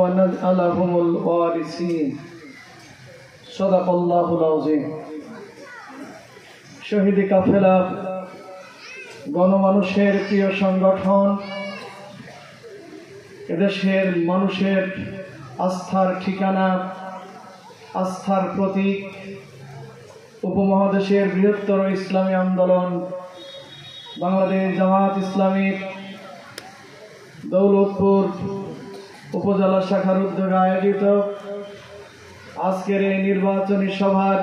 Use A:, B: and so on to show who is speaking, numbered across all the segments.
A: ونجعلهم الوارثين صدق الله العظيم শহীদ কাফেলা গণমানুষের প্রিয় সংগঠন, এদেশের মানুষের আস্থার ঠিকানা, আস্থার প্রতীক, উপমহাদেশের বৃহত্তর ইসলামী আন্দোলন বাংলাদেশ জামাত ইসলামীর দৌলতপুর উপজেলা শাখার উদ্যোগে আয়োজিত আজকের এই নির্বাচনী সভার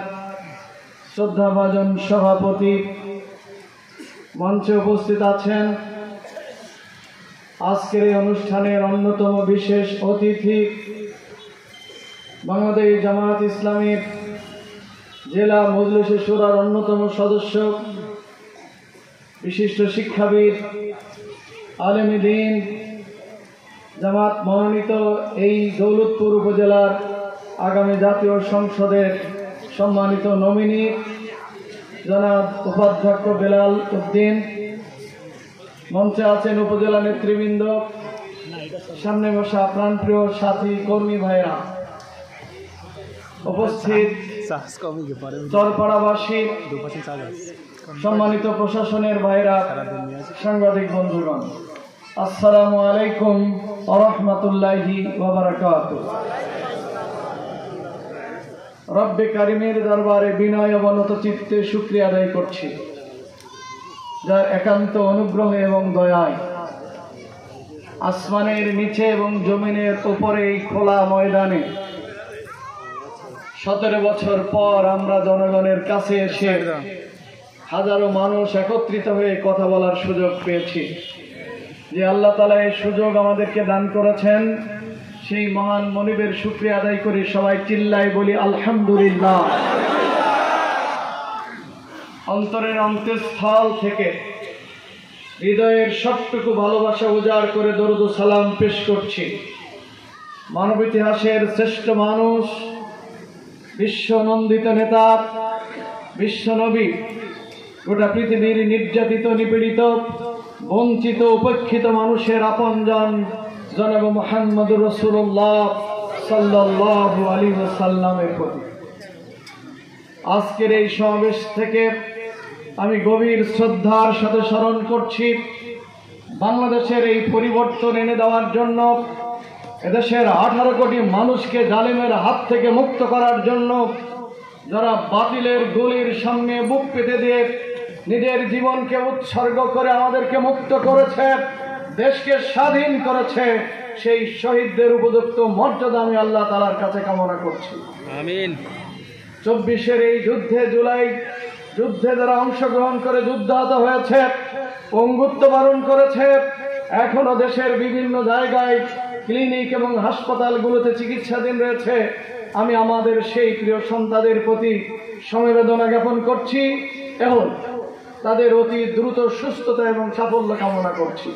A: শ্রদ্ধাভাজন সভাপতি, মঞ্চে উপস্থিত আছেন আজকের এই অনুষ্ঠানের অন্যতম বিশেষ অতিথি, বাংলাদেশ জামাত ইসলামীর জেলা মজলিসে শুরার অন্যতম সদস্য, বিশিষ্ট শিক্ষাবিদ, আলেমে দ্বীন, জামাত মনোনীত এই দৌলতপুর উপজেলার আগামী জাতীয় সংসদের সম্মানিত নমিনি জনাব উপাধ্যক্ষ বেলাল উদ্দিন, মঞ্চে আছেন উপজেলা নেতৃবৃন্দ, সামনে বসা প্রাণপ্রিয় সাথী কর্মী ভাইরা, উপস্থিত চরপাড়াবাসী, সম্মানিত প্রশাসনের ভাইরা, সাংবাদিক বন্ধুগণ, আসসালামু আলাইকুম ওয়া রাহমাতুল্লাহি ওয়া বারাকাতুহু। রব্বে কারিমের দরবারে বিনয় অবনত চিত্তে শুকরিয়া আদায় করছি, যার একান্ত অনুগ্রহ এবং দয়ায় আসমানের নিচে এবং জমিনের উপরে এই খোলা ময়দানে 17 বছর পর আমরা জনগণের কাছে এসে হাজারো মানুষ একত্রিত হয়ে কথা বলার সুযোগ পেয়েছি। যে আল্লাহ তাআলা এই সুযোগ আমাদেরকে দান করেছেন, সেই মহান মনিবের শুকরিয়া আদায় করি। সবাই চিল্লায় বলি আলহামদুলিল্লাহ। অন্তরের অন্তঃস্থল থেকে হৃদয়ের সবটুকু ভালোবাসা উজাড় করে দরুদ ও সালাম পেশ করছি মানব ইতিহাসের শ্রেষ্ঠ মানুষ, বিশ্বনন্দিত নেতা, বিশ্বনবী, গোটা পৃথিবীর নির্যাতিত, নিপীড়িত, বঞ্চিত, উপেক্ষিত মানুষের আপনজন জনাব মুহাম্মদুর রাসূলুল্লাহ সাল্লাল্লাহু আলাইহি ওয়াসাল্লামের প্রতি আজকের এই সমাবেশ থেকে আমি গভীর শ্রদ্ধার সাথে স্মরণ করছি বাংলাদেশের এই পরিবর্তন এনে দেওয়ার জন্য, এদেশের 18 কোটি মানুষকে জালিমের হাত থেকে মুক্ত করার জন্য, যারা বাতিলের গুলির সামনে বুক পেতে দিয়ে নিজের জীবনকে উৎসর্গ করে আমাদেরকে মুক্ত করেছে, দেশকে স্বাধীন করেছে, সেই শহীদদের উপযুক্ত মর্যাদা আমি আল্লাহ তাআলার কাছে কামনা করছি। আমিন। 24-এর এই যুদ্ধে, জুলাই যুদ্ধে যারা অংশগ্রহণ করে যুদ্ধাহত হয়েছে, পঙ্গুত্ব বরণ করেছে, এখনো দেশের বিভিন্ন জায়গায় ক্লিনিক এবং হাসপাতালগুলোতে চিকিৎসাধীন রয়েছে, আমি আমাদের সেই প্রিয় সন্তানদের প্রতি সমবেদনা জ্ঞাপন করছি এবং তাদের অতি দ্রুত সুস্থতা এবং সাফল্য কামনা করছি।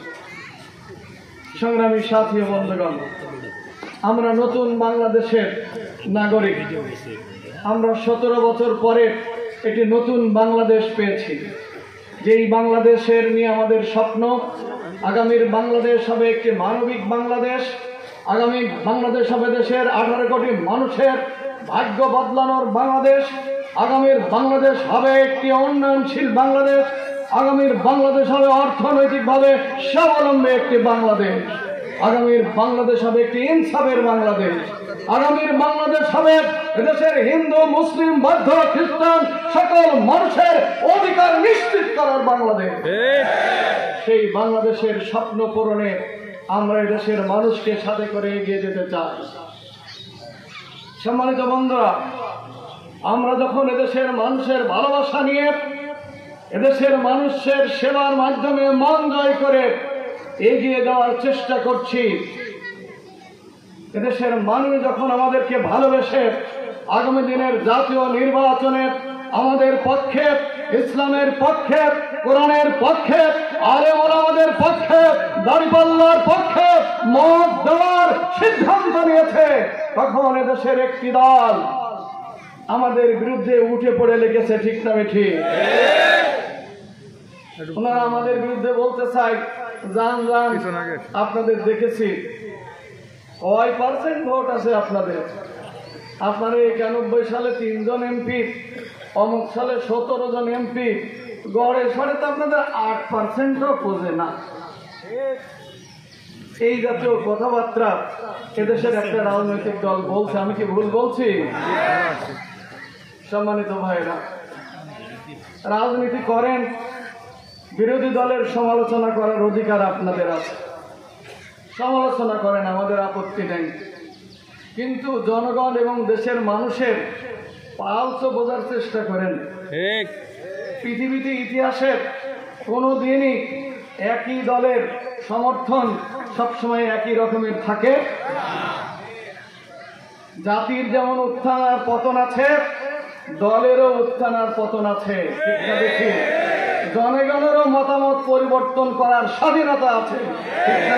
A: সংগ্রামী সাথী ও বন্ধুগণ, আমরা নতুন বাংলাদেশের নাগরিক। আমরা 17 বছর পরে একটি নতুন বাংলাদেশ পেয়েছি। যেই বাংলাদেশের নিয়ে আমাদের স্বপ্ন, আগামীর বাংলাদেশ হবে একটি মানবিক বাংলাদেশ, আগামী বাংলাদেশ হবে দেশের 18 কোটি মানুষের ভাগ্য বদলানোর বাংলাদেশ, আগামীর বাংলাদেশ হবে একটি উন্নয়নশীল বাংলাদেশ, আগামীর বাংলাদেশ হবে অর্থনৈতিকভাবে স্বাবলম্বী একটি বাংলাদেশ, আগামীর বাংলাদেশ হবে একটি ইনসাফের বাংলাদেশ, আগামীর বাংলাদেশ হবে এদেশের হিন্দু, মুসলিম, বৌদ্ধ, খ্রিস্টান সকল মানুষের অধিকার নিশ্চিত করার বাংলাদেশ। সেই বাংলাদেশের স্বপ্ন পূরণে আমরা এদেশের মানুষকে সাথে করে এগিয়ে যেতে চাই। সম্মানিত বন্ধুরা, আমরা যখন এদেশের মানুষের ভালোবাসা নিয়ে এদেশের মানুষের সেবার মাধ্যমে মন জয় করে এগিয়ে যাওয়ার চেষ্টা করছি, এদেশের মানুষ যখন আমাদেরকে ভালোবেসে আগামী দিনের জাতীয় নির্বাচনে আমাদের পক্ষে, ইসলামের পক্ষে, কোরআনের পক্ষে, আলেম ওলামাদের পক্ষে, দাঁড়িপাল্লার পক্ষে মত দেওয়ার সিদ্ধান্ত নিয়েছে, তখন এদেশের একটি দল আমাদের বিরুদ্ধে উঠে পড়ে লেগেছে। ঠিক না ঠিক? ওনারা আমাদের বিরুদ্ধে বলতে চাই, জান জান আপনাদের দেখেছি, কয় পার্সেন্ট ভোট আছে আপনাদের? আপনার 91 সালে 3 জন এমপি, অমুক সালে 17 জন এমপি, গড়ে সরে তো আপনাদের 8%ও পোজে না। এই জাতীয় কথাবার্তা এদেশের একটা রাজনৈতিক দল বলছে। আমি কি ভুল বলছি? সম্মানিত ভাইরা, রাজনীতি করেন, বিরোধী দলের সমালোচনা করার অধিকার আপনাদের আছে, সমালোচনা করেন, আমাদের আপত্তি নেই। কিন্তু জনগণ এবং দেশের মানুষের পালস বোঝার চেষ্টা করেন। পৃথিবীতে ইতিহাসের কোনো দিনই একই দলের সমর্থন সবসময় একই রকমের থাকে। জাতির যেমন উত্থান আর পতন আছে, দলেরও উত্থান আর পতন আছে। দেখি জনগণেরও মতামত পরিবর্তন করার স্বাধীনতা আছে।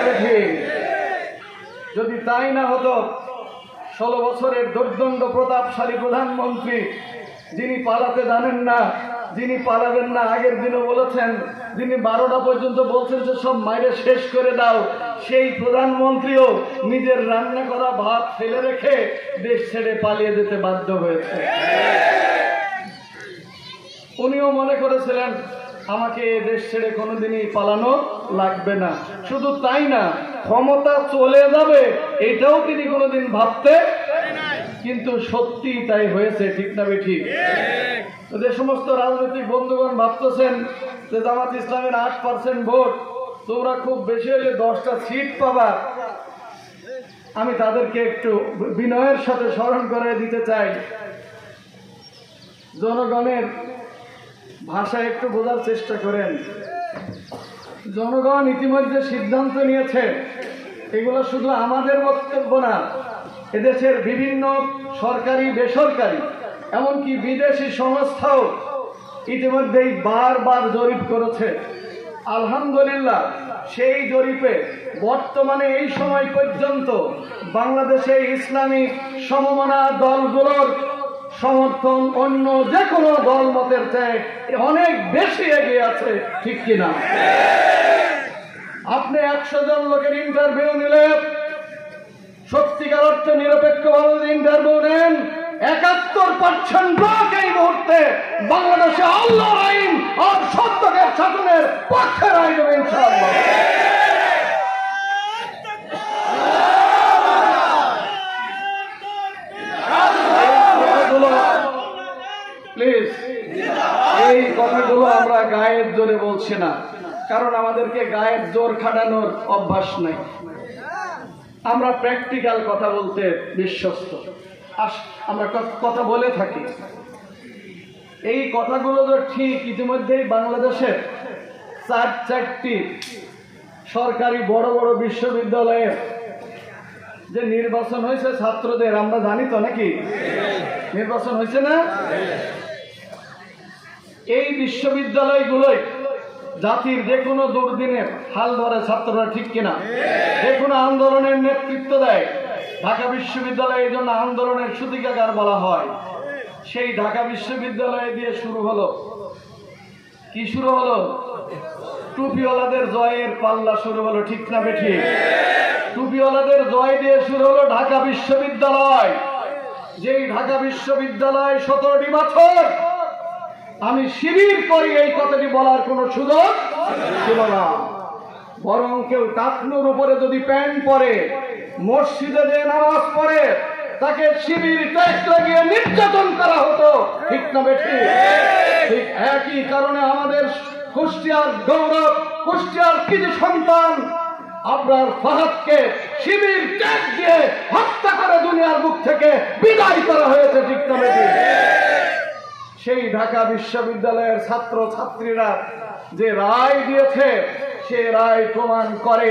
A: দেখি যদি তাই না হতো, 16 বছরের দুর্দণ্ড প্রতাপশালী প্রধানমন্ত্রী, যিনি পালাতে জানেন না, যিনি পালাবেন না, আগের দিনও বলেছেন, যিনি 12টা পর্যন্ত বলছেন যে সব মাইরে শেষ করে দাও, সেই প্রধানমন্ত্রীও নিজের রান্না করা ভাত ফেলে রেখে দেশ ছেড়ে পালিয়ে যেতে বাধ্য হয়েছে। উনিও মনে করেছিলেন আমাকে এ দেশ ছেড়ে কোনোদিনই পালানো লাগবে না। শুধু তাই না, ক্ষমতা চলে যাবে এটাও তিনি কোনোদিন ভাবতে, কিন্তু সত্যি তাই হয়েছে। ঠিক না ঠিক? যে সমস্ত রাজনৈতিক বন্ধুগণ ভাবতেছেন যে জামাত ইসলামের 8% ভোট, তোমরা খুব বেশি হলে 10টা সিট পাবা, আমি তাদেরকে একটু বিনয়ের সাথে স্মরণ করে দিতে চাই, জনগণের ভাষায় একটু বোঝার চেষ্টা করেন। জনগণ ইতিমধ্যে সিদ্ধান্ত নিয়েছে, এগুলো শুধু আমাদের বক্তব্য না, এদেশের বিভিন্ন সরকারি বেসরকারি এমনকি বিদেশি সংস্থাও ইতিমধ্যেই বারবার জরিপ করেছে। আলহামদুলিল্লাহ, সেই জরিপে বর্তমানে এই সময় পর্যন্ত বাংলাদেশে ইসলামী সমমনা দলগুলোর সমর্থন অন্য যে কোনো দল মতের চেয়ে অনেক বেশি এগিয়ে আছে। ঠিক কিনা? আপনি 100 জন লোকের ইন্টারভিউ নিলে, সত্যিকার অর্থে নিরপেক্ষভাবে ইন্টারভিউ নেন, 71% লোক এই মুহূর্তে বাংলাদেশে আল্লাহর আইন আর সত্যের শাসনের পক্ষে রায় দেবে ইনশাআল্লাহ। প্লিজ, এই কথাগুলো আমরা গায়ের জোরে বলছি না, কারণ আমাদেরকে গায়ের জোর খাটানোর অভ্যাস নাই। আমরা প্র্যাকটিক্যাল কথা বলতে বিশ্বস্ত, আমরা কথা বলে থাকি। এই কথাগুলো তো ঠিক। ইতিমধ্যেই বাংলাদেশের 4টি সরকারি বড় বড় বিশ্ববিদ্যালয়ের যে নির্বাচন হয়েছে ছাত্রদের, আমরা জানি তো নাকি? নির্বাচন হয়েছে না? এই বিশ্ববিদ্যালয়গুলোই জাতির যে কোনো দুর্দিনের হাল ধরে ছাত্ররা। ঠিক কিনা? যে কোনো আন্দোলনের নেতৃত্ব দেয়। ঢাকা বিশ্ববিদ্যালয় এই জন্য আন্দোলনের সূতিকাগার বলা হয়। সেই ঢাকা বিশ্ববিদ্যালয় দিয়ে শুরু হলো, কি শুরু হলো? টুপিওয়ালাদের জয়ের পাল্লা শুরু হলো। ঠিক না বেঠিক? টুপিওয়ালাদের জয় দিয়ে শুরু হলো ঢাকা বিশ্ববিদ্যালয়। যেই ঢাকা বিশ্ববিদ্যালয় 17টি বছর আমি শিবির করি, এই কথাটি বলার কোন সুযোগ ছিল না। বরং কেউ টাকনুর উপরে যদি প্যান্ট পরে, মসজিদে যে নামাজ পড়ে, তাকে শিবির ট্যাগ লাগিয়ে নির্যাতন করা হতো। ঠিক না বেঠিক? ঠিক একই কারণে আমাদের কুষ্টিয়ার গৌরব, কুষ্টিয়ার কৃতি সন্তান আবরার ফাহাদকে শিবির ট্যাগ দিয়ে হত্যা করে দুনিয়ার বুক থেকে বিদায় করা হয়েছে। ঠিক না বেঠিক? সেই ঢাকা বিশ্ববিদ্যালয়ের ছাত্র ছাত্রীরা যে রায় দিয়েছে, সে রায় প্রমাণ করে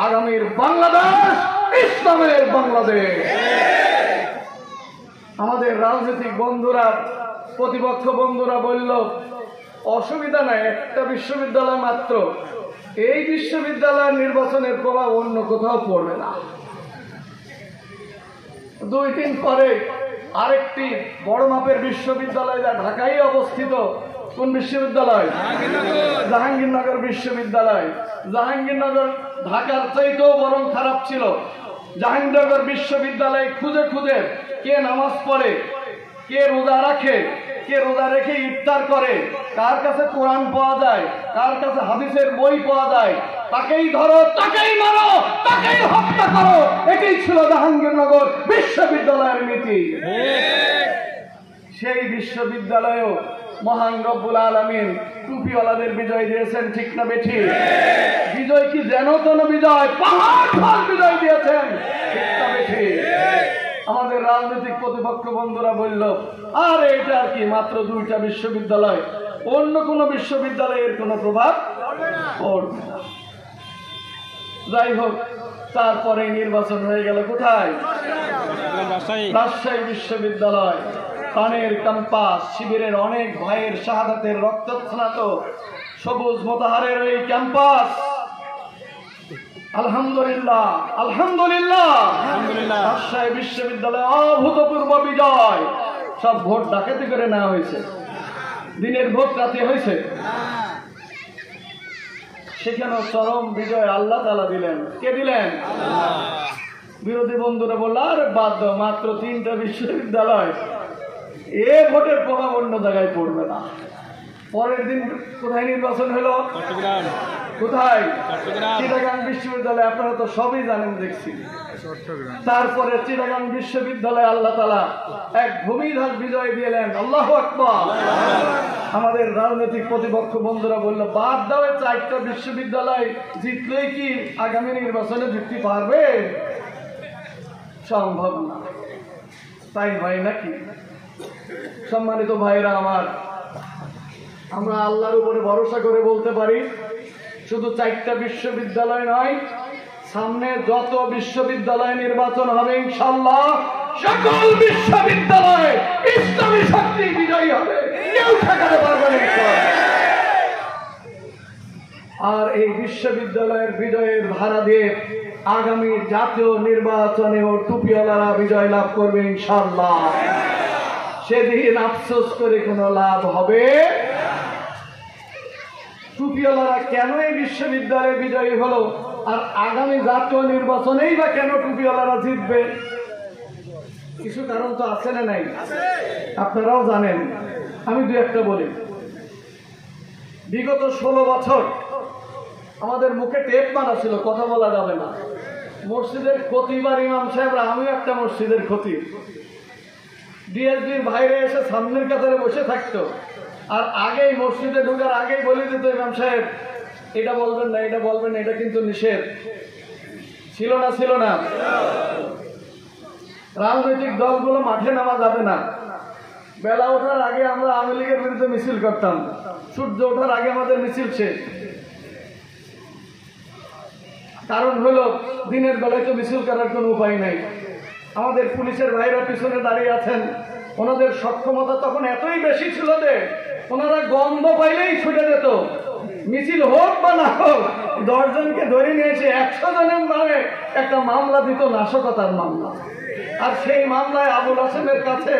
A: আগামীর বাংলাদেশ ইসলামের বাংলাদেশ। আমাদের রাজনৈতিক বন্ধুরা, প্রতিপক্ষ বন্ধুরা বলল অসুবিধা নাই, একটা বিশ্ববিদ্যালয় মাত্র, এই বিশ্ববিদ্যালয়ের নির্বাচনের প্রভাব অন্য কোথাও পড়বে না। 2 দিন পরে আরেকটি বড় মাপের বিশ্ববিদ্যালয়, যা ঢাকায় অবস্থিত। কোন বিশ্ববিদ্যালয়? জাহাঙ্গীরনগর বিশ্ববিদ্যালয়। জাহাঙ্গীরনগর ঢাকার চাইতেও বরং খারাপ ছিল। জাহাঙ্গীরনগর বিশ্ববিদ্যালয়ে খুঁজে খুঁজে কে নামাজ পড়ে, কে রোজা রাখে, কে রোজা রেখে ইফতার করে, কার কাছে কোরআন পাওয়া যায়, কার কাছে হাদিসের বই পাওয়া যায়, তাকেই ধরো, তাকেই মারো, তাকেই হত্যা করো। এটাই ছিল জাহাঙ্গীরনগর বিশ্ববিদ্যালয়ের নীতি। সেই বিশ্ববিদ্যালয়েও মহান রব্বুল আলামিন টুপিওয়ালাদের বিজয় দিয়েছেন, ঠিক না বেঠিক? বিজয় কি যেন তেন বিজয়, পাহাড় বিজয় দিয়েছেন, ঠিক না বেঠিক? আমাদের রাজনৈতিক প্রতিপক্ষ বন্ধুরা বলল, আর এটা আর কি, মাত্র 2টা বিশ্ববিদ্যালয়, অন্য কোন বিশ্ববিদ্যালয়ের কোনো প্রভাব পড়বে না। যাই হোক, তারপরে নির্বাচন হয়ে গেল কোথায়? রাজশাহী বিশ্ববিদ্যালয়, প্রাণের ক্যাম্পাস, শিবিরের অনেক ভাইয়ের শাহাদাতের রক্তস্নাত সবুজ মোতাহারের এই ক্যাম্পাস। আলহামদুলিল্লাহ, আলহামদুলিল্লাহ, রাজশাহী বিশ্ববিদ্যালয়ে অভূতপূর্ব বিজয়। সব ভোট ডাকাতি করে নেওয়া হয়েছে, দিনের ভোট রাতে হয়েছে। সেখানেও চরম বিজয় আল্লাহ তাআলা দিলেন। কে দিলেন? বিরোধী বন্ধুরা বলল, আরে বাদ দাও, মাত্র 3টা বিশ্ববিদ্যালয়, এ ভোটের প্রভাব অন্য জায়গায় পড়বে না। পরের দিন কোথায় নির্বাচন হলো? কোথায়? চিটাগাং বিশ্ববিদ্যালয়। আপনারা তো সবই জানেন দেখছি। তারপরে চিটাগাং বিশ্ববিদ্যালয়ে আল্লাহ তাআলা এক ভূমিধস বিজয় দিলেন। আল্লাহু আকবার। আমাদের রাজনৈতিক প্রতিপক্ষ বন্ধুরা বলল, বাদ দাও, 4টা বিশ্ববিদ্যালয় জিতলেই কি আগামী নির্বাচনে জিততে পারবে? সম্ভব না। তাই হয় নাকি? সম্মানিত ভাইরা আমার, আমরা আল্লাহর উপরে ভরসা করে বলতে পারি, শুধু 4টা বিশ্ববিদ্যালয় নয়, সামনে যত বিশ্ববিদ্যালয় নির্বাচন হবে ইনশাআল্লাহ সকল বিশ্ববিদ্যালয়ে ইসলামী শক্তি বিজয়ী হবে, কেউ ঠেকাতে পারবে না। আর এই বিশ্ববিদ্যালয়ের বিজয়ের ধারা দিয়ে আগামী জাতীয় নির্বাচনেও টুপিওয়ালারা বিজয় লাভ করবে ইনশাআল্লাহ। সেদিন আফসোস করে কোনো লাভ হবে? টুপিওয়ালারা কেন এই বিশ্ববিদ্যালয়ে বিজয়ী হলো, আর আগামী জাতীয় নির্বাচনেই বা কেন টুপিওয়ালারা জিতবে? কিছু কারণ তো আছে না নাই? আপনারাও জানেন। আমি 2-1টা বলি। বিগত 16 বছর আমাদের মুখে টেপ মারা ছিল, কথা বলা যাবে না। মসজিদের খতিব আর ইমাম সাহেবরা, আমিও একটা মসজিদের খতিব, ডিএসবির ভাইরে এসে সামনের কাতারে বসে থাকতো, আর আগেই মসজিদে ঢোকার আগেই বলে দিত, ইমাম সাহেব এটা বলবেন না, এটা বলবেন না, এটা কিন্তু নিষেধ। ছিল না? ছিল না? রাজনৈতিক দলগুলো মাঠে নামা যাবে না। বেলা ওঠার আগে আমরা আওয়ামী লীগের বিরুদ্ধে মিছিল করতাম, সূর্য ওঠার আগে আমাদের মিছিল শেষ। কারণ হলো, দিনের বেলায় তো মিছিল করার কোনো উপায় নাই। আমাদের পুলিশের ভাইরা পিছনে দাঁড়িয়ে আছেন, ওনাদের সক্ষমতা তখন এতই বেশি ছিল যে ওনারা গন্ধ পাইলেই ছুটে যেত। মিছিল হোক বা না হোক, 10 জনকে ধরে নিয়ে এসে 100 জনের নামে একটা মামলা দিত, নাশকতার মামলা। আর সেই মামলায় আবুল হাসেমের কাছে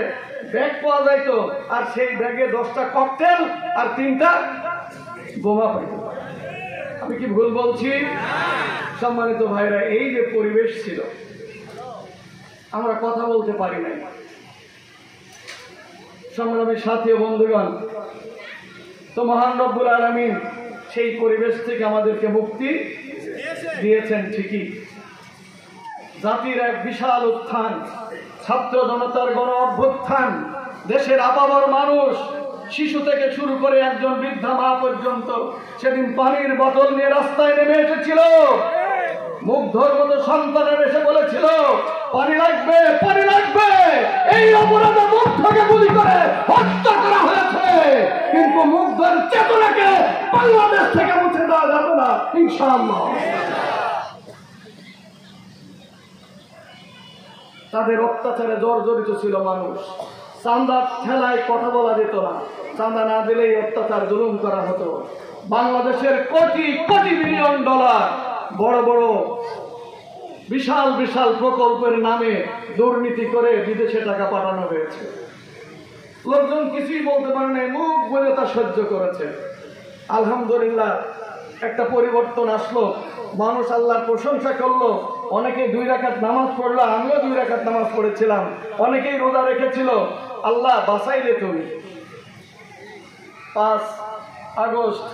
A: ব্যাগ পাওয়া যাইতো, আর সেই ব্যাগে 10টা ককটেল আর 3টা বোমা পাইত। আমি কি ভুল বলছি? সম্মানিত ভাইরা, এই যে পরিবেশ ছিল, আমরা কথা বলতে পারি নাই। সংগ্রামী সাথী ও বন্ধুগণ, তো মহান রব্বুল আলামিন সেই পরিবেশ থেকে আমাদেরকে মুক্তি দিয়েছেন ঠিকই। জাতির এক বিশাল উত্থান, ছাত্র জনতার গণ অভ্যুত্থান, দেশের আপামর মানুষ, শিশু থেকে শুরু করে একজন বৃদ্ধা মা পর্যন্ত সেদিন পানির বোতল নিয়ে রাস্তায় নেমে এসেছিল। মুগ্ধর মতো সন্তানের এসে বলেছিল, পানি লাগবে, পানি লাগবে। এই অপরাধে মুগ্ধকে গুলি করে হত্যা করা হয়েছে, কিন্তু মুগ্ধের চেতনাকে বাংলাদেশ থেকে মুছে দেওয়া যাবে না ইনশাআল্লাহ। তাদের অত্যাচারে জর্জরিত ছিল মানুষ। চাঁদা ঠেলায় কথা বলা যেত না, চাঁদা না দিলেই অত্যাচার জুলুম করা হতো। বাংলাদেশের কোটি কোটি বিলিয়ন ডলার বড় বড় বিশাল বিশাল প্রকল্পের নামে দুর্নীতি করে বিদেশে টাকা পাঠানো হয়েছে। লোকজন কিছুই বলতে পারে না, মুখ বলে তা সহ্য করেছে। আলহামদুলিল্লাহ, একটা পরিবর্তন আসলো, মানুষ আল্লাহর প্রশংসা করলো। অনেকে 2 রাকাত নামাজ পড়লো, আমিও 2 রাকাত নামাজ পড়েছিলাম, অনেকেই রোজা রেখেছিল। আল্লাহ বাঁচাইলে তুমি। 5 আগস্ট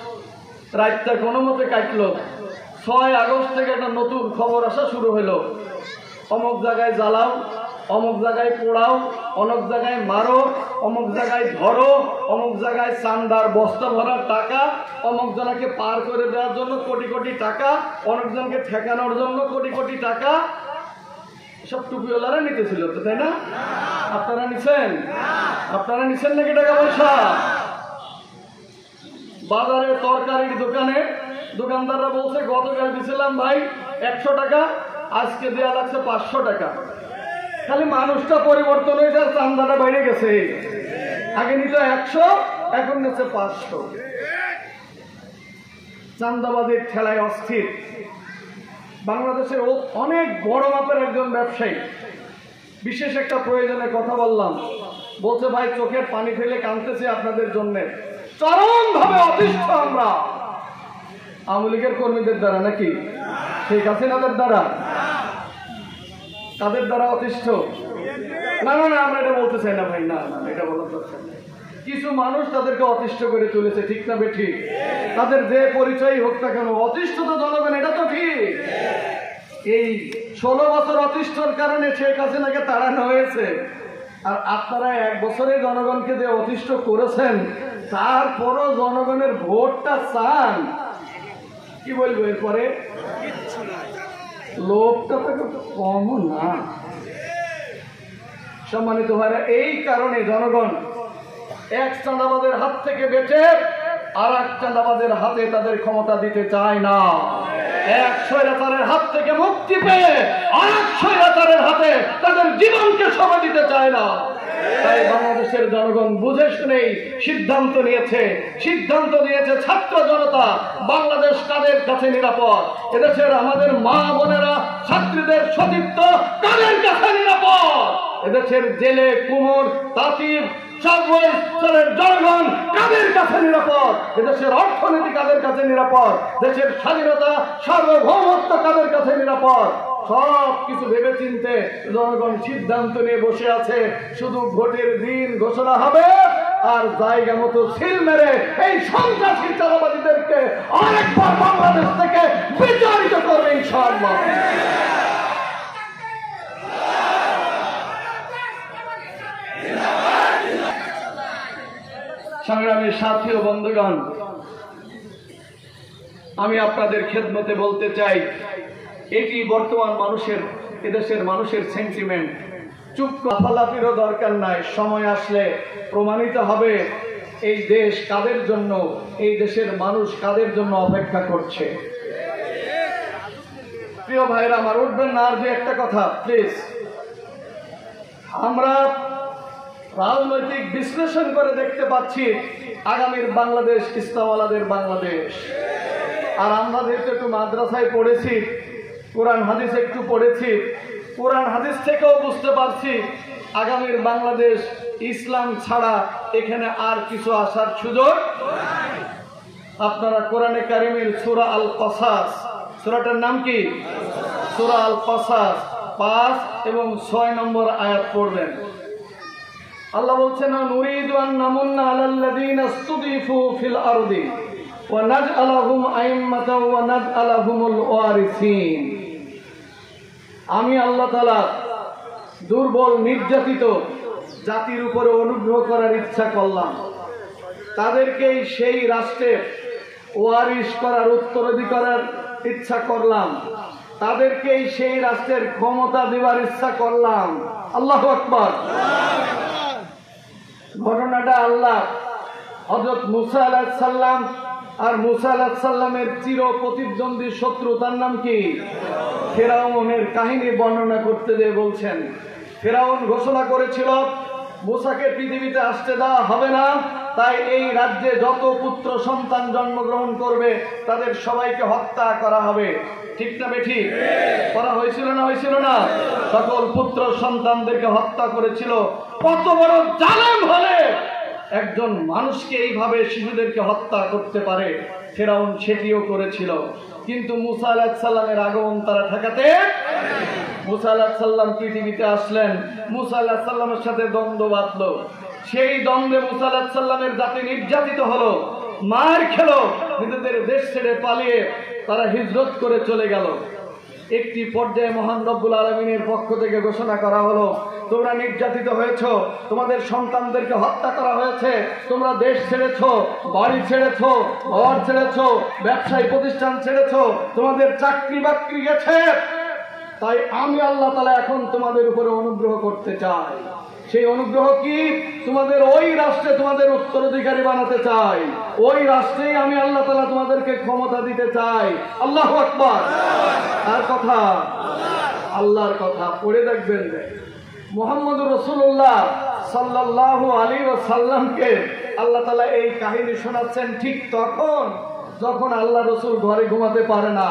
A: রাতটা কোনো মতে কাটলো। 6 আগস্ট থেকে একটা নতুন খবর আসা শুরু হলো, অমুক জায়গায় জ্বালাও, অমুক জায়গায় পোড়াও, অমুক জায়গায় মারো, অমুক জায়গায় ধরো, অমুক জায়গায় চান্দার বস্তা ভরার টাকা, অমুক জনকে পার করে দেওয়ার জন্য কোটি কোটি টাকা, অনেকজনকে ঠেকানোর জন্য কোটি কোটি টাকা। সব টুপিওয়ালারা নিতেছিল তো, তাই না? আপনারা নিছেন? আপনারা নিছেন নাকি টাকা পয়সা? বাজারে তরকারির দোকানে দোকানদাররা বলছে গতকাল দিছিলাম ভাই 100 টাকা, আজকে দেওয়া লাগছে 500 টাকা। খালি মানুষটা পরিবর্তন হয়েছে আর চান্দাটা বেড়ে গেছে। আগে নিত 100, এখন নিচ্ছে 500। চান্দাবাদের ঠেলায় অস্থির। বাংলাদেশের অনেক বড় মাপের একজন ব্যবসায়ী বিশেষ একটা প্রয়োজনে কথা বললাম, বলছে ভাই চোখের পানি ফেলে কাঁদতেছি আপনাদের জন্য। চরম ভাবে অতিষ্ঠ আমরা আওয়ামী লীগের কর্মীদের দ্বারা, নাকি শেখ হাসিনাদের দ্বারা? তাদের দ্বারা অতিষ্ঠ? না না না, আমরা এটা বলতে চাই না ভাই, না না, এটা বলার দরকার নেই। কিছু মানুষ তাদেরকে অতিষ্ঠ করে চলেছে, ঠিক না বেঠিক? তাদের যে পরিচয় হোক না কেন, অতিষ্ঠ তো জনগণ, এটা তো ঠিক। এই 16 বছর অতিষ্ঠর কারণে শেখ হাসিনাকে তাড়ানো হয়েছে, আর আপনারা 1 বছরে জনগণকে যে অতিষ্ঠ করেছেন, তারপরও জনগণের ভোটটা চান। কি বলবো এরপরে? লোকটা তো কম না। সম্মানিত ভাইরা, এই কারণে জনগণ এক চাঁদাবাদের হাত থেকে বেঁচে আর এক চাঁদাবাদের হাতে তাদের ক্ষমতা দিতে চায় না। এক স্বৈরাচারের হাত থেকে মুক্তি পেয়ে আর এক স্বৈরাচারের হাতে তাদের জীবনকে সঁপে দিতে চায় না। তাই বাংলাদেশের জনগণ বুঝে শুনেই সিদ্ধান্ত নিয়েছে ছাত্র জনতা, বাংলাদেশ কাদের কাছে নিরাপদ? এদেশের আমাদের মা বোনেরা, ছাত্রীদের সতীত্ব কাদের কাছে নিরাপদ? এদেশের জেলে, কুমোর, তাঁতির, সর্বস্তরের জনগণ কাদের কাছে নিরাপদ? এদেশের অর্থনীতি কাদের কাছে নিরাপদ? দেশের স্বাধীনতা, সার্বভৌমত্ব কাদের কাছে নিরাপদ? সব কিছু ভেবে চিনতে জনগণ সিদ্ধান্ত নিয়ে বসে আছে। শুধু ভোটের দিন ঘোষণা হবে আর জায়গা মতো সিল মেরে এই সন্ত্রাসী চাঁদাবাদীদেরকে আরেকবার বাংলাদেশ থেকে বিতাড়িত করবে ইনশাআল্লাহ। সংগ্রামী সাথী ও বন্ধুগণ, আমি আপনাদের খেদমতে বলতে চাই, এটি বর্তমান এদেশের মানুষের সেন্টিমেন্ট। চুপ লাফালাফিরও দরকার নাই, সময় আসলে প্রমাণিত হবে এই দেশ কাদের জন্য, এই দেশের মানুষ কাদের জন্য অপেক্ষা করছে। প্রিয় ভাইরা আমার, উঠবেন না আর যে একটা কথা প্লিজ। আমরা রাজনৈতিক বিশ্লেষণ করে দেখতে পাচ্ছি আগামীর বাংলাদেশ ইসলামওয়ালাদের বাংলাদেশ। আর আমরা যেহেতু একটু মাদ্রাসায় পড়েছি, কোরআন হাদিস একটু পড়েছি, কোরআন হাদিস থেকেও বুঝতে পারছি আগামীর বাংলাদেশ ইসলাম ছাড়া এখানে আর কিছু আসার সুযোগ। আপনারা কোরআনে কারিমের সূরা আল কসাস, সূরাটার নাম কি? সূরা আল কসাস 5 এবং 6 নম্বর আয়াত পড়বেন। আল্লাহ বলছেন, নুরিদু আন নামুন্না আলাল্লাযীনা ইসতুদিফু ফিল আরদি ওয়া নাজআলাহুম আইম্মাতাও ওয়া নাজআলাহুমুল ওয়ারিসিন। আমি আল্লাহ তাআলা দুর্বল নির্যাতিত জাতির উপরে অনুগ্রহ করার ইচ্ছা করলাম, তাদেরকেই সেই রাষ্ট্রের ওয়ারিশ করার, উত্তরাধিকার ইচ্ছা করলাম, তাদেরকেই সেই রাষ্ট্রের ক্ষমতা দেওয়ার ইচ্ছা করলাম। আল্লাহু আকবার। ঘটনাটা আল্লাহ হযরত মুসা আলাইহিস সালাম আর মুসা আলাইহিস সালামের চির প্রতিদ্বন্দ্বী শত্রু, তার নাম কি? ফেরাউনের কাহিনী বর্ণনা করতে গিয়ে বলছেন, ফেরাউন ঘোষণা করেছিল মুসাকে পৃথিবীতে আসতে দেওয়া হবে না, তাই এই রাজ্যে যত পুত্র সন্তান জন্মগ্রহণ করবে তাদের সবাইকে হত্যা করা হবে। ঠিক না বেঠিক? করা হয়েছিল না হয়েছিল না? সকল পুত্র সন্তানদেরকে হত্যা করেছিল। কত বড় জালেম হলে একজন মানুষকে এইভাবে শিশুদেরকে হত্যা করতে পারে? ফেরাউন সেটিও করেছিল। কিন্তু মুসা আলাইহিস সালামের আগমন তারা ঠেকাতে মুসা আলাইহিস সালাম পৃথিবীতে আসলেন, মুসা আলাইহিস সালামের সাথে দ্বন্দ্ব বাঁধলো। সেই দ্বন্দ্বে মুসা আলাইহিস সালামের জাতি নির্যাতিত হলো, মার খেলো, নিজেদের দেশ ছেড়ে পালিয়ে তারা হিজরত করে চলে গেল। একটি পর্যায়ে মহান রব্বুল আলামিনের পক্ষ থেকে ঘোষণা করা হলো, তোমরা নির্যাতিত হয়েছো, তোমাদের সন্তানদেরকে হত্যা করা হয়েছে, তোমরা দেশ ছেড়েছো, বাড়ি ছেড়েছো, ঘর ছেড়েছো, ব্যবসায়ী প্রতিষ্ঠান ছেড়েছো, তোমাদের চাকরি বাকরি গেছে, তাই আমি আল্লাহ তাআলা এখন তোমাদের উপরে অনুগ্রহ করতে চাই। সেই অনুগ্রহ কি? তোমাদের ওই রাষ্ট্রে তোমাদের উত্তরাধিকারী বানাতে চাই, ওই রাষ্ট্রেই আমি আল্লাহ তাআলা তোমাদেরকে ক্ষমতা দিতে চাই। আল্লাহু আকবার। আর কথা আল্লাহর কথা পড়ে দেখবেন, মুহাম্মদুর রাসূলুল্লাহ সাল্লাল্লাহু আলাইহি ওয়াসাল্লামকে আল্লাহ তাআলা এই কাহিনী শোনাচ্ছেন ঠিক তখন যখন আল্লাহ রসুল ঘরে ঘুমাতে পারে না,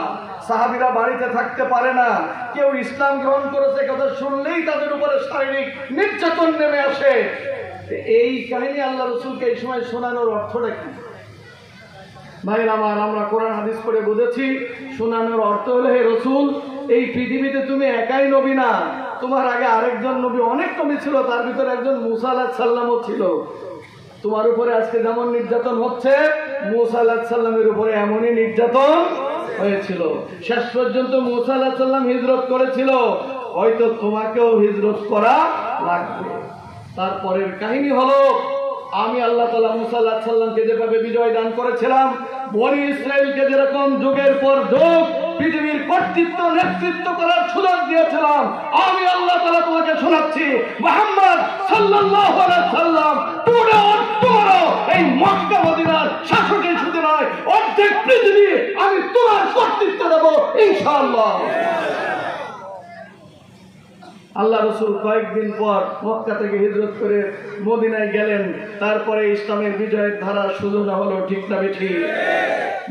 A: সাহাবীরা বাড়িতে থাকতে পারে না, কেউ ইসলাম গ্রহণ করেছে কথা শুনলেই তাদের উপরে শারীরিক নির্যাতন নেমে আসে। এই কাহিনী আল্লাহ রসুলকে এই সময় শোনানোর অর্থটা কি? ভাইরা আমার, আমরা কোরআন হাদিস পড়ে বুঝেছি, শোনানোর অর্থ হলো, হে রসুল, এই পৃথিবীতে তুমি একাই নবী না, তোমার আগে আরেকজন নবী, অনেক নবী ছিল, তার ভিতরে একজন মুসা আলাইহিস সালামও ছিল। তোমার উপরে আজকে যেমন নির্যাতন হচ্ছে, মুসা আলাইহিস সালামের উপরে এমনই নির্যাতন হয়েছিল। শেষ পর্যন্ত মুসা আলাইহিস সালাম হিজরত করেছিল, হয়তো তোমাকেও হিজরত করা লাগবে। তারপরের কাহিনী হলো, আমি আল্লাহ তাআলা মুসা আলাইহিস সালামকে যেভাবে বিজয় দান করেছিলাম, বনি ইসরায়েলকে যেরকম যুগের পর যুগ পৃথিবীর কর্তৃত্ব নেতৃত্ব করার সুযোগ দিয়েছিলাম, আমি আল্লাহ তাআলা তোমাকে শোনাচ্ছি, মুহাম্মদ সাল্লাল্লাহু আলাইহি সাল্লাম পুরো এই মক্কা মদিনার শাসকের শুধু নয়, অর্ধেক পৃথিবী আমি তোমার কর্তৃত্ব দেব ইনশাআল্লাহ। আল্লাহ রসুল কয়েকদিন পর মক্কা থেকে হিজরত করে মদিনায় গেলেন। তারপরে ইসলামের বিজয়ের ধারা সূচনা হলো, ঠিক না বেঠিক?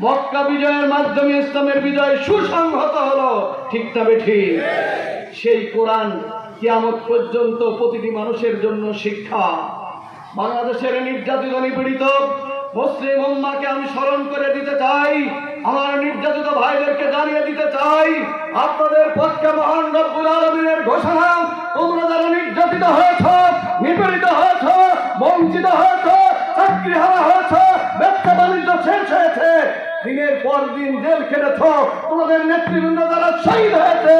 A: মক্কা বিজয়ের মাধ্যমে ইসলামের বিজয় সুসংহত হলো, ঠিক না বেঠিক? সেই কোরআন কিয়ামত পর্যন্ত প্রতিটি মানুষের জন্য শিক্ষা। বাংলাদেশের নির্যাতিত নিপীড়িত মুসলিম উম্মাহকে আমি স্মরণ করে দিতে চাই, আমার নির্যাতিত ভাইদেরকে জানিয়ে দিতে চাই, আপনাদের পক্ষে মহান রব্বুল আলামিনের ঘোষণা, তোমরা যারা নির্যাতিত হয়েছ, নিপীড়িত হয়েছ, বঞ্চিত হয়েছ, চাকরি হারা হয়েছ, ব্যবসা বাণিজ্য শেষ হয়েছে, দিনের পর দিন জেল খেটেছ, তোমাদের নেতৃবৃন্দ যারা শহীদ হয়েছে,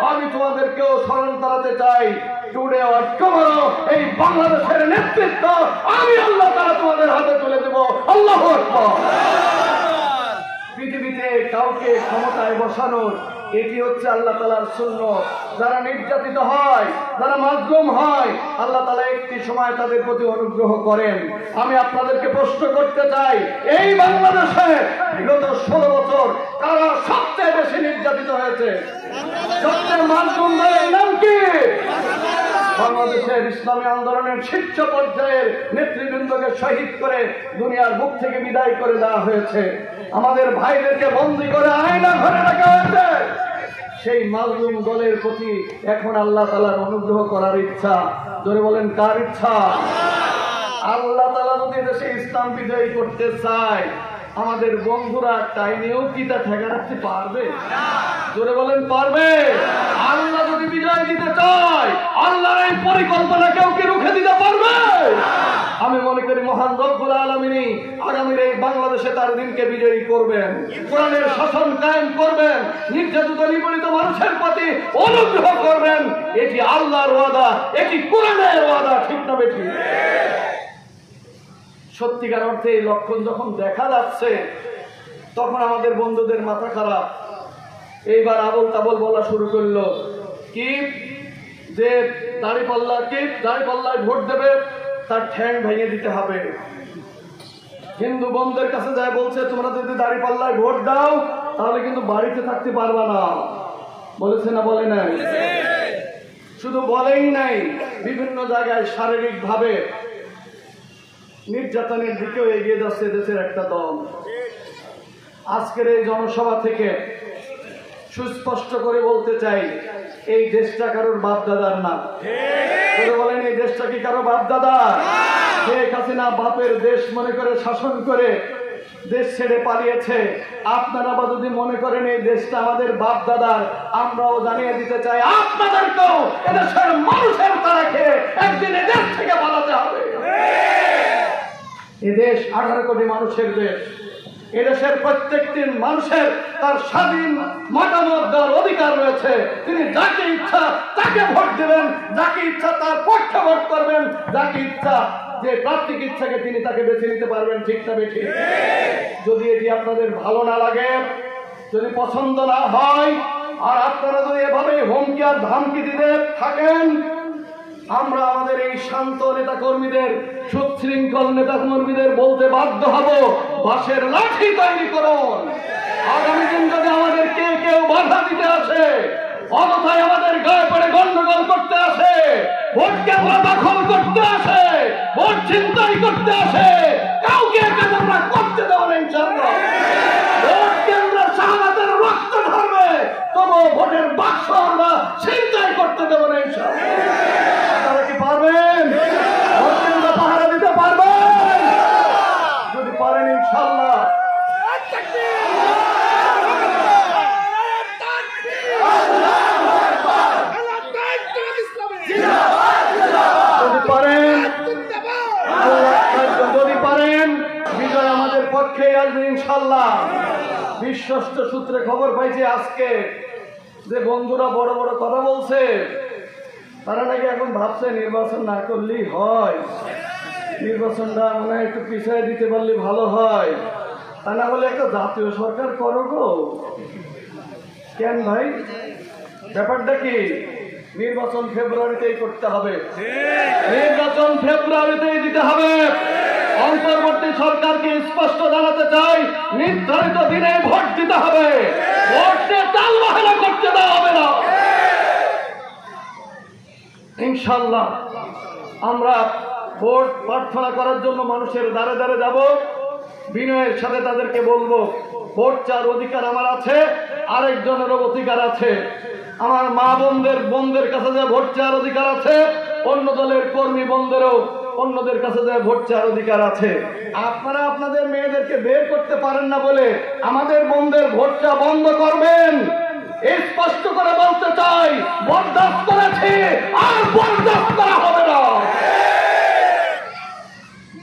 A: আমি তোমাদেরকেও স্মরণ করাতে চাই, টুডে অর টুমরো এই বাংলাদেশের নেতৃত্ব আমি আল্লাহ তাআলা তোমাদের হাতে তুলে দেব। আল্লাহু আকবার। পৃথিবীতে কাউকে ক্ষমতায় বসানোর এটি হচ্ছে আল্লাহ তাআলার সুন্নাত। যারা নির্যাতিত হয়, যারা মাজলুম হয়, আল্লাহ তাআলা একটি সময় তাদের প্রতি অনুগ্রহ করেন। আমি আপনাদেরকে প্রশ্ন করতে চাই, এই বাংলাদেশে বিগত 16 বছর কারা সবচেয়ে বেশি নির্যাতিত হয়েছে? সবচেয়ে মাজলুম দলের নাম কি? বাংলাদেশের ইসলামী আন্দোলনের শীর্ষ পর্যায়ের নেতৃবৃন্দকে শহীদ করে দুনিয়ার বুক থেকে বিদায় করে দেওয়া হয়েছে, আমাদের ভাইদেরকে বন্দী করে আয়না ঘরে রাখা হয়েছে। সেই মাজলুম দলের প্রতি এখন আল্লাহ তাআলার অনুগ্রহ করার ইচ্ছা। জোরে বলেন, কার ইচ্ছা? আল্লাহ তাআলা যদি দেশে ইসলাম বিজয়ী করতে চায়, আমাদের বন্ধুরা টাইনেও কি তা ঠেকা রাখতে পারবে? জোরে বলেন, পারবে? আল্লাহ যদি বিজয় দিতে চায়, আল্লাহর এই পরিকল্পনা কেউ কি রুখে দিতে পারবে? আমি মনে করি মহান রব্বুল আলামিন আগামীর এই বাংলাদেশে তার দিনকে বিজয়ী করবেন, কোরআনের শাসন কায়েম করবেন, নির্যাতিত নিপীড়িত মানুষের প্রতি অনুগ্রহ করবেন। এটি আল্লাহর ওয়াদা, এটি কোরআনের ওয়াদা, ঠিক না বেঠিক? সত্যিকার অর্থে এই লক্ষণ যখন দেখা যাচ্ছে, তখন আমাদের বন্ধুদের মাথা খারাপ। এইবার আবল তাবল বলা শুরু করলো, কি যে দাঁড়িপাল্লায় ভোট দেবে, তার ঠ্যাং ভেঙে দিতে হবে। হিন্দু বন্ধুদের কাছে যায় বলছে, তোমরা যদি দাঁড়িপাল্লায় ভোট দাও তাহলে কিন্তু বাড়িতে থাকতে পারবা না। বলেছে না বলে নাই? শুধু বলেই নাই, বিভিন্ন জায়গায় শারীরিক ভাবে নির্যাতনের দিকেও এগিয়ে যাচ্ছে দেশের একটা দল। আজকের এই জনসভা থেকে সুস্পষ্ট করে বলতে চাই, এই দেশটা কারোর বাপ দাদার না। বলেন, এই দেশটা কি কারো বাপ দাদা? শেখ হাসিনা বাপের দেশ মনে করে শাসন করে দেশ ছেড়ে পালিয়েছে। আপনারা বা যদি মনে করেন এই দেশটা আমাদের বাপ দাদার, আমরাও জানিয়ে দিতে চাই আপনাদেরকেও এদেশের মানুষের তারা খেয়ে একদিন এদেশ থেকে পালাতে হবে। এদেশ 18 কোটি মানুষের দেশ। এদেশের প্রত্যেকটি মানুষের তার স্বাধীন মতামত দেওয়ার অধিকার রয়েছে। তিনি যাকে ইচ্ছা তাকে ভোট দেবেন, যাকে ইচ্ছা তার পক্ষে ভোট করবেন, যাকে ইচ্ছা যে প্রার্থীর ইচ্ছাকে তিনি তাকে বেছে নিতে পারবেন। ঠিক না বেঠিক? যদি এটি আপনাদের ভালো না লাগে, যদি পছন্দ না হয়, আর আপনারা যদি এভাবে হুমকি আর ধামকি দিতে থাকেন, আমরা আমাদের এই শান্ত নেতা কর্মীদের, সুশৃঙ্খল নেতা কর্মীদের বলতে বাধ্য হব, বাঁশের লাঠি তৈরি করুন। আগামী দিন যদি আমাদের কেউ বাধা দিতে আসে, অযথায় আমাদের গায়ে পড়ে গন্ডগোল করতে আসে, ভোট কেন্দ্র দখল করতে আসে, ভোট ছিনতাই করতে আসে, কাউকে আমরা করতে দেবো না ইনশাআল্লাহ। ভোট কেন্দ্র শাহাদাতের রক্ত ঝরবে, তবু ভোটের বাক্স আমরা ছিনতাই করতে দেবো না ইনশাআল্লাহ। আপনারা কি পারবেন? ভোট কেন্দ্র পাহারা দিতে পারবেন? যদি পারেন ইনশাআল্লাহ বিজয় আমাদের পক্ষে আসবে ইনশাআল্লাহ। বিশ্বস্ত সূত্রে খবর পাইছি আজকে যে বন্ধুরা বড় বড় কথা বলছে, তারা নাকি এখন ভাবছে নির্বাচন না করলেই হয়, নির্বাচনটা মনে হয় একটু পিছিয়ে দিতে পারলে ভালো হয়, তা না হলে একটা জাতীয় সরকার করো গো। কেন ভাই, ব্যাপারটা কি? নির্বাচন ফেব্রুয়ারিতেই করতে হবে, নির্বাচন ফেব্রুয়ারিতেই দিতে হবে। অন্তর্বর্তী সরকারকে স্পষ্ট জানাতে চাই, নির্ধারিত দিনে ভোট দিতে হবে, ভোট দিয়ে টালবাহানা করতে দেওয়া হবে না। ইনশাআল্লাহ আমরা ভোট প্রার্থনা করার জন্য মানুষের দ্বারে দ্বারে যাব, বিনয়ের সাথে তাদেরকে বলবো ভোট চার অধিকার আমার আছে, আরেকজনেরও অধিকার আছে। আমার মা বোনদের কাছে যে ভোট চার অধিকার আছে, অন্য দলের কর্মী বোনদেরও অন্যদের কাছে যে ভোট চার অধিকার আছে। আপনারা আপনাদের মেয়েদেরকে বের করতে পারেন না বলে আমাদের বোনদের ভোটটা বন্ধ করবেন, স্পষ্ট করে বলতে চাই। বরদাস্ত করেছি, আর বরদাস্ত করা হবে না।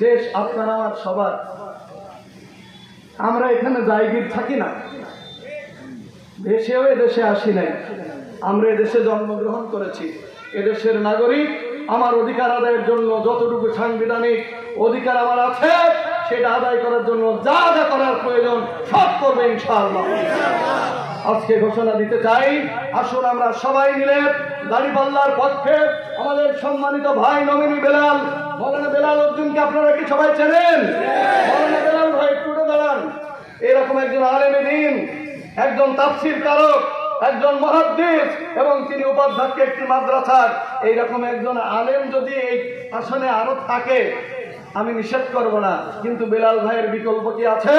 A: দেশ আপনারা আমার সবার, আমরা এখানে জায়গির থাকি না, দেশেও এদেশে আসি নাই, আমরা এদেশে জন্মগ্রহণ করেছি, এদেশের নাগরিক। আমার অধিকার আদায়ের জন্য যতটুকু সাংবিধানিক অধিকার আমার আছে, সেটা আদায় করার জন্য যা যা করার প্রয়োজন সব করবে ইনশাআল্লাহ। আজকে ঘোষণা দিতে চাই, আসুন আমরা সবাই মিলে দাঁড়িপাল্লার পক্ষে আমাদের সম্মানিত ভাই নমিনি বেলাল, মৌলানা বেলাল উদ্দিনকে আপনারা কি সবাই চেনেন? মৌলানা বেলাল ভাই একটু দাঁড়ান। এরকম একজন আলেমে দ্বীন, একজন তাফসীর কারক, একজন মুহাদ্দিস, এবং তিনি উপাধ্যক্ষ একটি মাদ্রাসার, এইরকম একজন আলেম যদি এই আসনে আরো থাকে, আমি নিষেধ করব না, কিন্তু বেলাল ভাইয়ের বিকল্প কি আছে?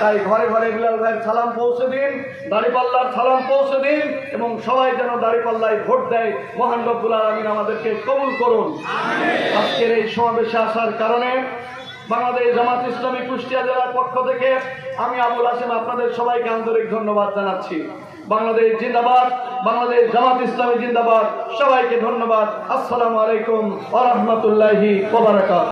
A: তাই ঘরে ঘরে বেলাল ভাইয়ের সালাম পৌঁছে দিন, দাঁড়িপাল্লার সালাম পৌঁছে দিন, এবং সবাই যেন দাঁড়িপাল্লায় ভোট দেয়। মহান রব্বুল আলামিন আমাদেরকে কবুল করুন। আজকের এই সমাবেশে আসার কারণে বাংলাদেশ জামাত ইসলামী কুষ্টিয়া জেলার পক্ষ থেকে আমি আবুল হাশেম আপনাদের সবাইকে আন্তরিক ধন্যবাদ জানাচ্ছি। বাংলাদেশ জিন্দাবাদ, বাংলাদেশ জামাত ইসলামী জিন্দাবাদ। সবাইকে ধন্যবাদ। আসসালামু আলাইকুম ওয়া রাহমাতুল্লাহি ওয়া বারাকাতুহু।